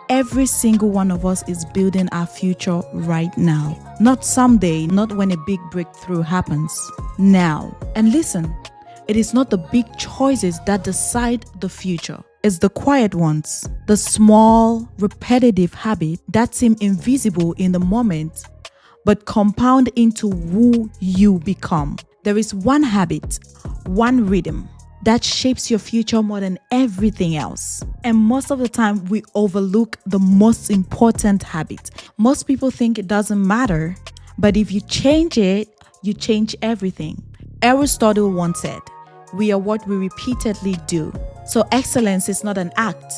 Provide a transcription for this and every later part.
every single one of us is building our future right now. Not someday, not when a big breakthrough happens. Now. And listen, it is not the big choices that decide the future. It's the quiet ones, the small, repetitive habits that seem invisible in the moment, but compound into who you become. There is one habit, one rhythm that shapes your future more than everything else. And most of the time, we overlook the most important habit. Most people think it doesn't matter, but if you change it, you change everything. Aristotle once said, "We are what we repeatedly do." So excellence is not an act,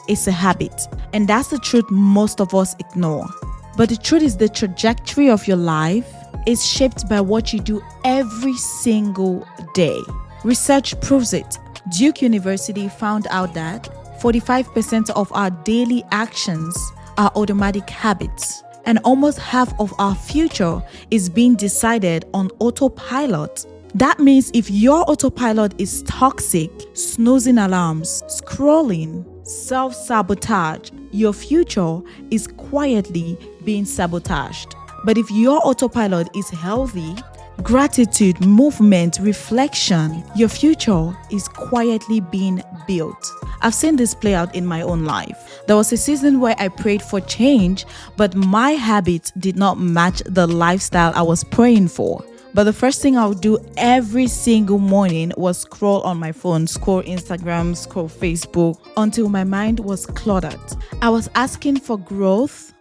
it's a habit. And that's the truth most of us ignore. But the truth is the trajectory of your life is shaped by what you do every single day. Research proves it. Duke University found out that 45% of our daily actions are automatic habits, and almost half of our future is being decided on autopilot. That means if your autopilot is toxic, snoozing alarms, scrolling, self-sabotage, your future is quietly being sabotaged. But if your autopilot is healthy, gratitude, movement, reflection, your future is quietly being built. I've seen this play out in my own life. There was a season where I prayed for change, but my habits did not match the lifestyle I was praying for. But the first thing I would do every single morning was scroll on my phone, scroll Instagram, scroll Facebook, until my mind was cluttered. I was asking for growth,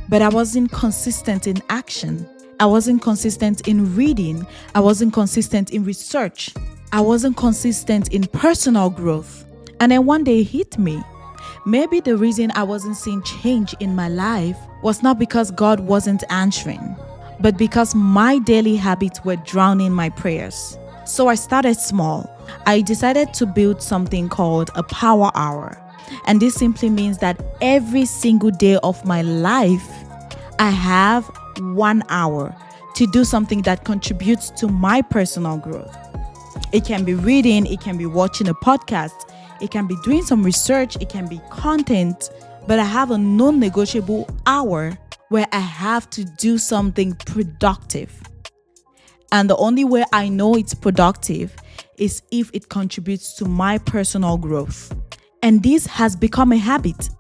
but I wasn't consistent in action. I wasn't consistent in reading. I wasn't consistent in research. I wasn't consistent in personal growth. And then one day it hit me. Maybe the reason I wasn't seeing change in my life was not because God wasn't answering, but because my daily habits were drowning my prayers. So I started small. I decided to build something called a power hour. And this simply means that every single day of my life, I have 1 hour to do something that contributes to my personal growth. It can be reading, it can be watching a podcast, it can be doing some research, it can be content, but I have a non-negotiable hour where I have to do something productive. And the only way I know it's productive is if it contributes to my personal growth. And this has become a habit.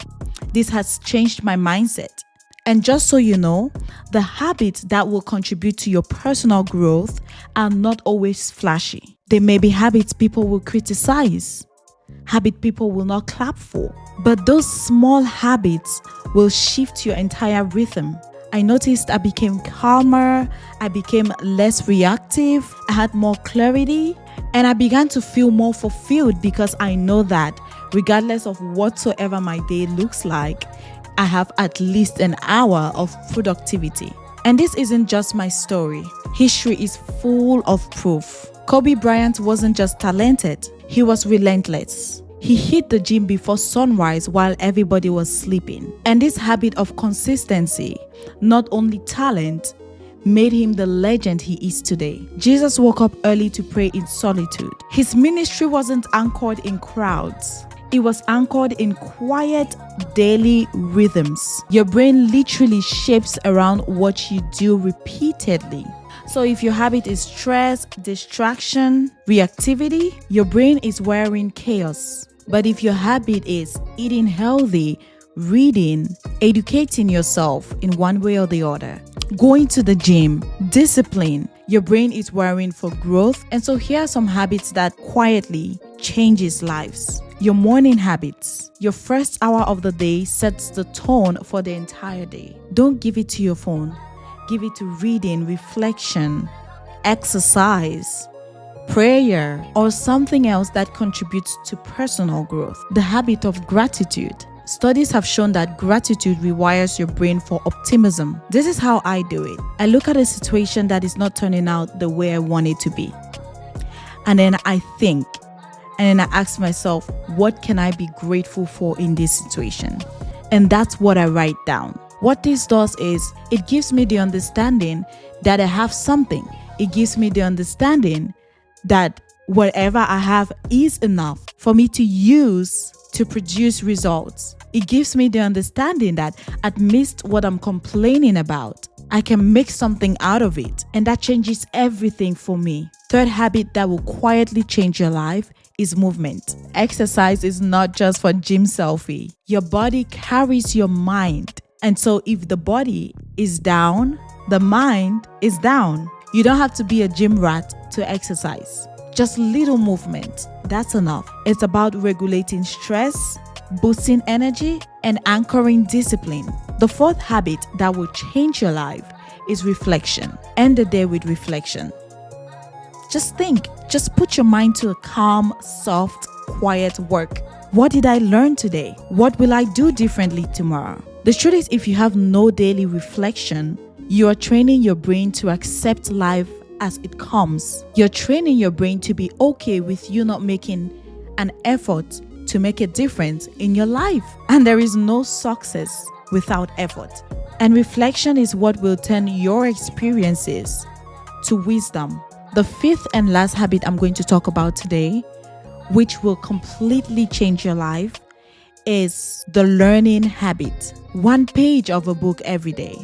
This has changed my mindset. And just so you know, the habits that will contribute to your personal growth are not always flashy. They may be habits people will criticize, habit people will not clap for. But those small habits will shift your entire rhythm. I noticed I became calmer, I became less reactive, I had more clarity, and I began to feel more fulfilled because I know that regardless of whatsoever my day looks like, I have at least an hour of productivity. And this isn't just my story. History is full of proof. Kobe Bryant wasn't just talented, he was relentless. He hit the gym before sunrise while everybody was sleeping. And this habit of consistency, not only talent, made him the legend he is today. Jesus woke up early to pray in solitude. His ministry wasn't anchored in crowds. It was anchored in quiet daily rhythms. Your brain literally shapes around what you do repeatedly. So if your habit is stress, distraction, reactivity, your brain is wiring chaos. But if your habit is eating healthy, reading, educating yourself in one way or the other, going to the gym, discipline, your brain is wiring for growth. And so here are some habits that quietly changes lives. Your morning habits. Your first hour of the day sets the tone for the entire day. Don't give it to your phone. Give it to reading, reflection, exercise, prayer, or something else that contributes to personal growth. The habit of gratitude. Studies have shown that gratitude rewires your brain for optimism. This is how I do it. I look at a situation that is not turning out the way I want it to be. And then I think, and then I ask myself, what can I be grateful for in this situation? And that's what I write down. What this does is, it gives me the understanding that I have something. It gives me the understanding that whatever I have is enough. for me to use to produce results. It gives me the understanding that amidst what I'm complaining about, I can make something out of it, and that changes everything for me. Third habit that will quietly change your life is movement. Exercise is not just for gym selfie. Your body carries your mind. And so if the body is down, the mind is down. You don't have to be a gym rat to exercise. Just little movement, that's enough. It's about regulating stress, boosting energy, and anchoring discipline. The fourth habit that will change your life is reflection. End the day with reflection. Just think, just put your mind to a calm, soft, quiet work. What did I learn today? What will I do differently tomorrow? The truth is, if you have no daily reflection, you are training your brain to accept life as it comes. You're training your brain to be okay with you not making an effort to make a difference in your life. And there is no success without effort. And reflection is what will turn your experiences to wisdom. The fifth and last habit I'm going to talk about today, which will completely change your life, is the learning habit. One page of a book every day,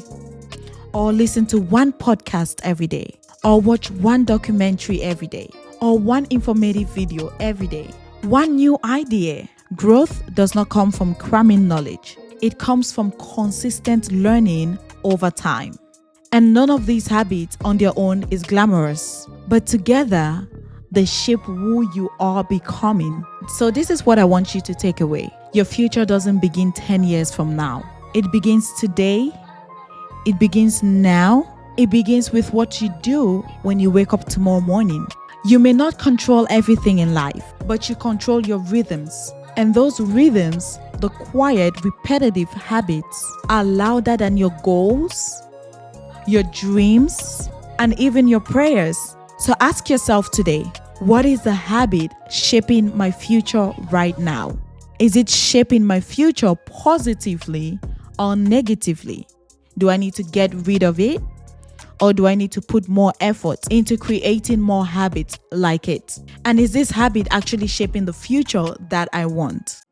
or listen to one podcast every day, or watch one documentary every day, or one informative video every day. One new idea. Growth does not come from cramming knowledge. It comes from consistent learning over time. And none of these habits on their own is glamorous, but together they shape who you are becoming. So this is what I want you to take away. Your future doesn't begin 10 years from now. It begins today. It begins now. It begins with what you do when you wake up tomorrow morning. You may not control everything in life, but you control your rhythms. And those rhythms, the quiet, repetitive habits, are louder than your goals, your dreams, and even your prayers. So ask yourself today, what is the habit shaping my future right now? Is it shaping my future positively or negatively? Do I need to get rid of it? Or do I need to put more effort into creating more habits like it? And is this habit actually shaping the future that I want?